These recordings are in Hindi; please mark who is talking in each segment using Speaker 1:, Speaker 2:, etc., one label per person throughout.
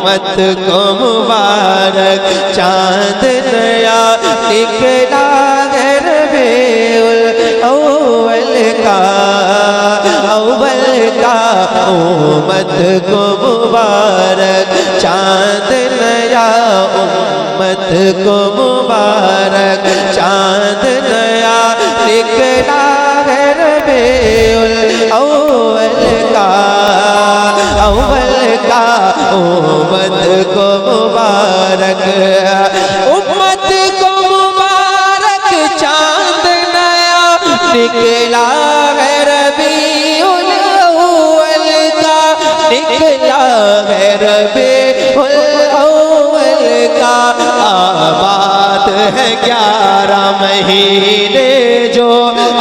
Speaker 1: उम्मत को मुबारक चांद नया निकला है रबीउल अव्वल का उम्मत को मुबारक चांद नया उम्मत को मुबारक चांद नया निकला है रबीउल अव्वल का उम्मत को मुबारक उम्मत को मुबारक चांद नया निकला है रबीउल अव्वल का निकला है रबीउल अव्वल का आबाद है 11 महीने जो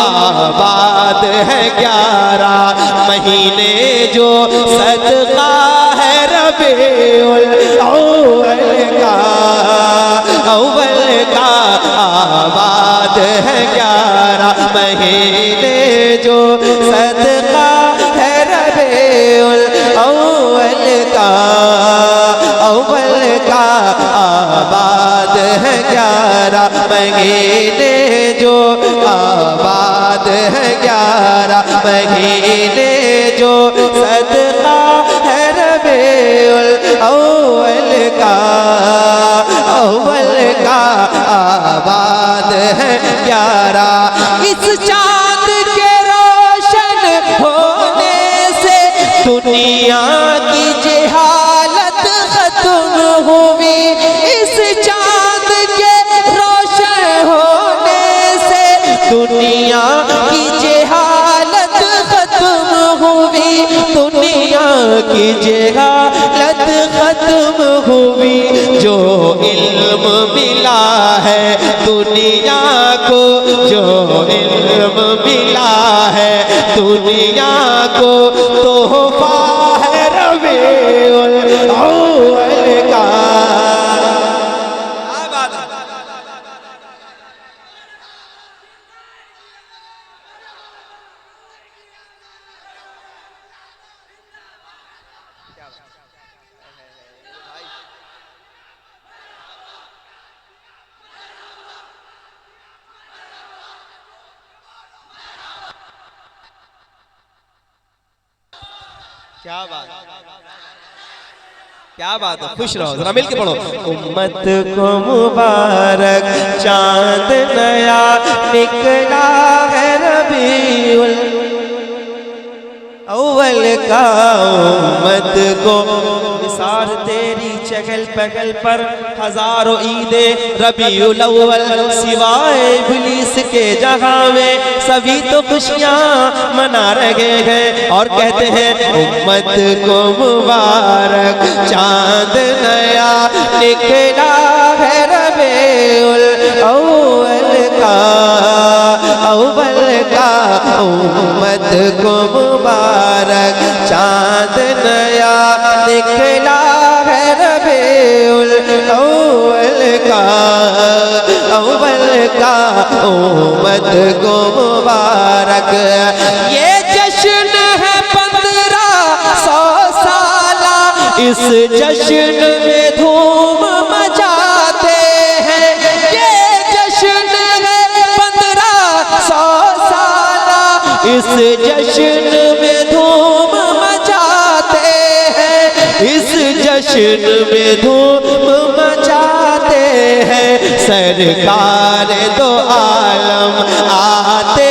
Speaker 1: आबाद है 11 महीने जो सदका है रबीउल अव्वल का आबाद है 11 महीने जो सदका है रबीउल अव्वल का आबाद है 11 महीने जो आबाद है 11 महीने जो सदका है रबीउल अव्वल का आबाद है 11 इस चांद के रोशन होने से दुनिया की जहालत खत्म हुई इस चांद के रोशन होने से दुनिया की जहालत खत्म हुई दुनिया की जहालत खत्म हुई जो इल्म मिला है दुनिया को जो इल्म मिला है दुनिया को तोहफा है रबीउल अव्वल का क्या बात है खुश रहो जरा मिल के पढ़ो उम्मत को मुबारक चांद नया निकला है रबीउल अव्वल का उम्मत को निसार तेरी चहल पहल पर हजारों ईदे रबीउल अव्वल सिवाय इब्लीस के जहां में सभी तो खुशियां मना रहे हैं और कहते हैं उम्मत को मुबारक चांद नया निकला है रबीउल अव्वल का उम्मत को मुबारक चांद नया निकला है रबीउल अव्वल का उम्मत को मुबारक ये जश्न है 1500 साला इस जश्न में धूम मचाते हैं ये जश्न है 1500 साला इस जश्न में धूम मचाते हैं इस जश्न में धूम मचाते हैं सरकार दो आलम आते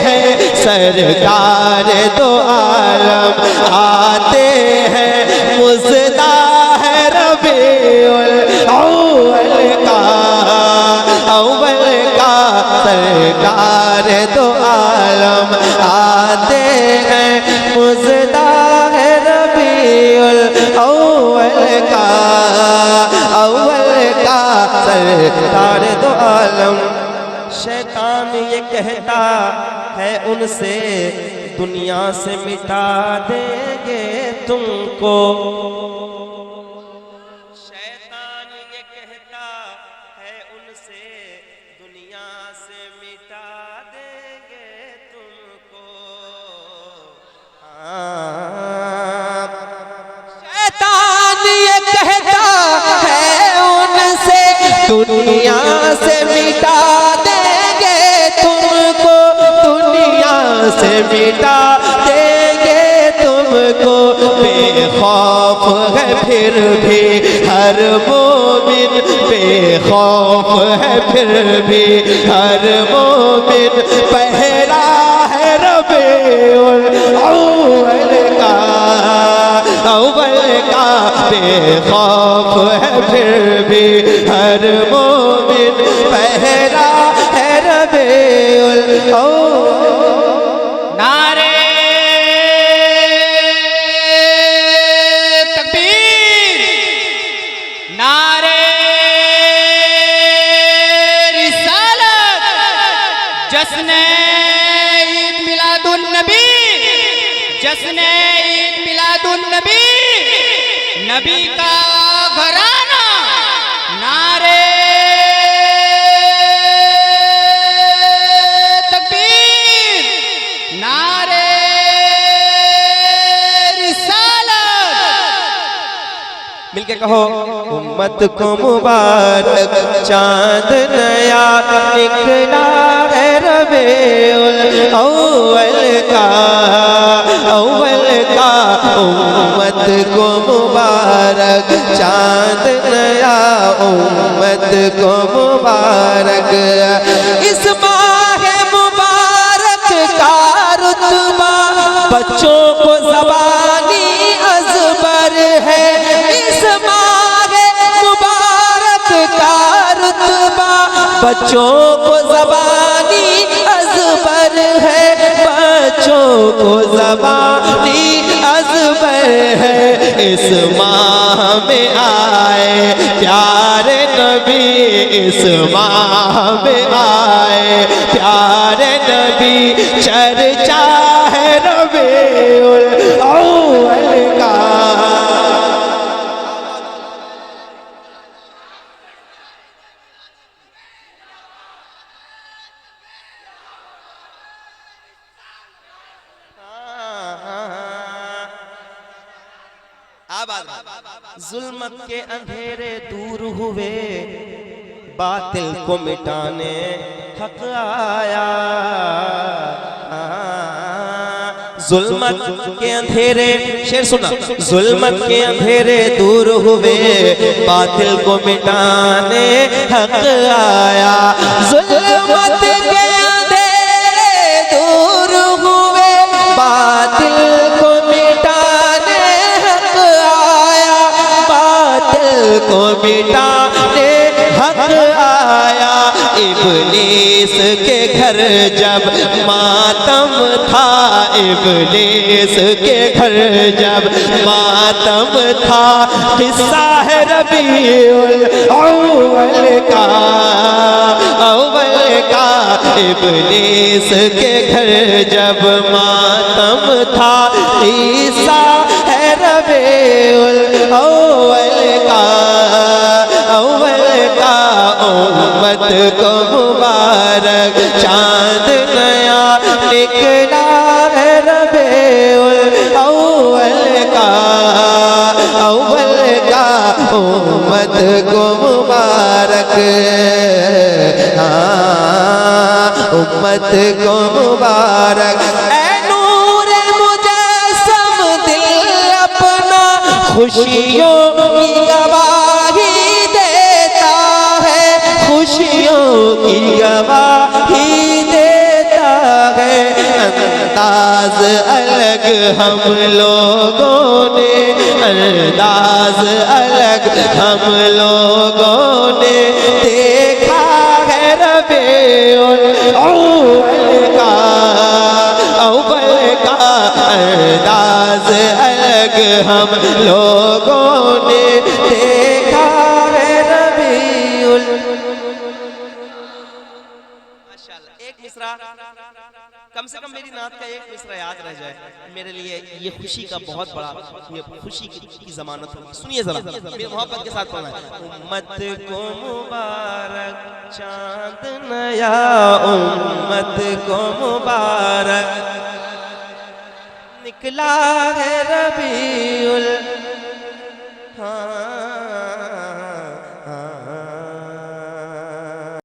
Speaker 1: हैं सरकार दो आलम आते हैं मुज़दा है रबीउल अव्वल का सरकार दो आलम आते हैं मुज़दा है रबीउल अव्वल का सरकार दो आलम शैतान ये कहता है उनसे दुनिया से मिटा देंगे तुमको शैतान ये कहता है उनसे दुनिया से मिटा देंगे तुमको शैतान ये कहता दुनिया से मिटा देंगे तुमको, दुनिया से मिटा देंगे तुमको। बेखौफ है फिर भी हर मोमिन, बेखौफ है फिर भी हर मोमिन। पहला है रबीउल अव्वल का, बेखौफ है फिर भी हर मोमिन। पहला है रबीउल अव्वल।
Speaker 2: नारे तकबीर, नारे रिसालत, जश्न ईद मिलादुन नबी, जश्न ईद मिलादुन नबी, नबी का घराना। नारे तकबीर, नारे रिसालत।
Speaker 1: मिलके कहो उम्मत को मुबारक, चांद नया निकला है रबीउल अव्वल का, अव्वल का। उम्मत को मुबारक, चांद नया उम्मत को मुबारक। इस माह मुबारक का रुतबा बच्चों को ज़बानी अज़बर है। इस माह मुबारक का रुतबा बच्चों को ज़बानी अज़बर है, बच्चों को ज़बानी अज़बर है। इस माह में आए प्यारे नबी, इस माह में आए प्यारे नबी। चर्चा है रबीउल अव्वल का। जुल्मत के अंधेरे दूर हुए, बातिल को मिटाने हक आया। जुल्मत के अंधेरे, शेर सुना, जुल्मत के अंधेरे दूर हुए, बातिल को मिटाने हक आया। जुल्मत के अंधेरे दूर हुए, बातिल को मिटाने हक आया, बातिल को मिटाने हक आया। इब्लीस के घर जब मातम था, इब्लीस के घर जब मातम था। किस्सा है रबीउल अव्वल का, अव्वल का। इब्लीस के घर जब मातम था। किस्सा है रबीउल अव्वल का, अव्वल का। उम्मत को मुबारक, चांद नया निकला है रबीउल अव्वल का, अव्वल का। उम्मत को मुबारक, हाँ उम्मत को मुबारक। ऐ नूर मुजस्सम दिल अपना खुशियों की गवाही देता है, खुशियों की गवाही देता है। अंदाज अलग हम लोगों ने, अंदाज अलग हम लोगों ने देखा है रबीउल अव्वल का, अव्वल का। अंदाज अलग हम लोगों ने देखा है रबीउल। माशाअल्लाह, एक मिसरा कम से कम मेरी नात का एक मिसरा याद रह जाए, मेरे लिए ये खुशी का बहुत बड़ा, ये खुशी की जमानत होगी। सुनिए जरा, मेरी मोहब्बत के साथ पढ़ना है। उम्मत को मुबारक, चांद नया उम्मत को मुबारक, निकला है रबीउल, हाँ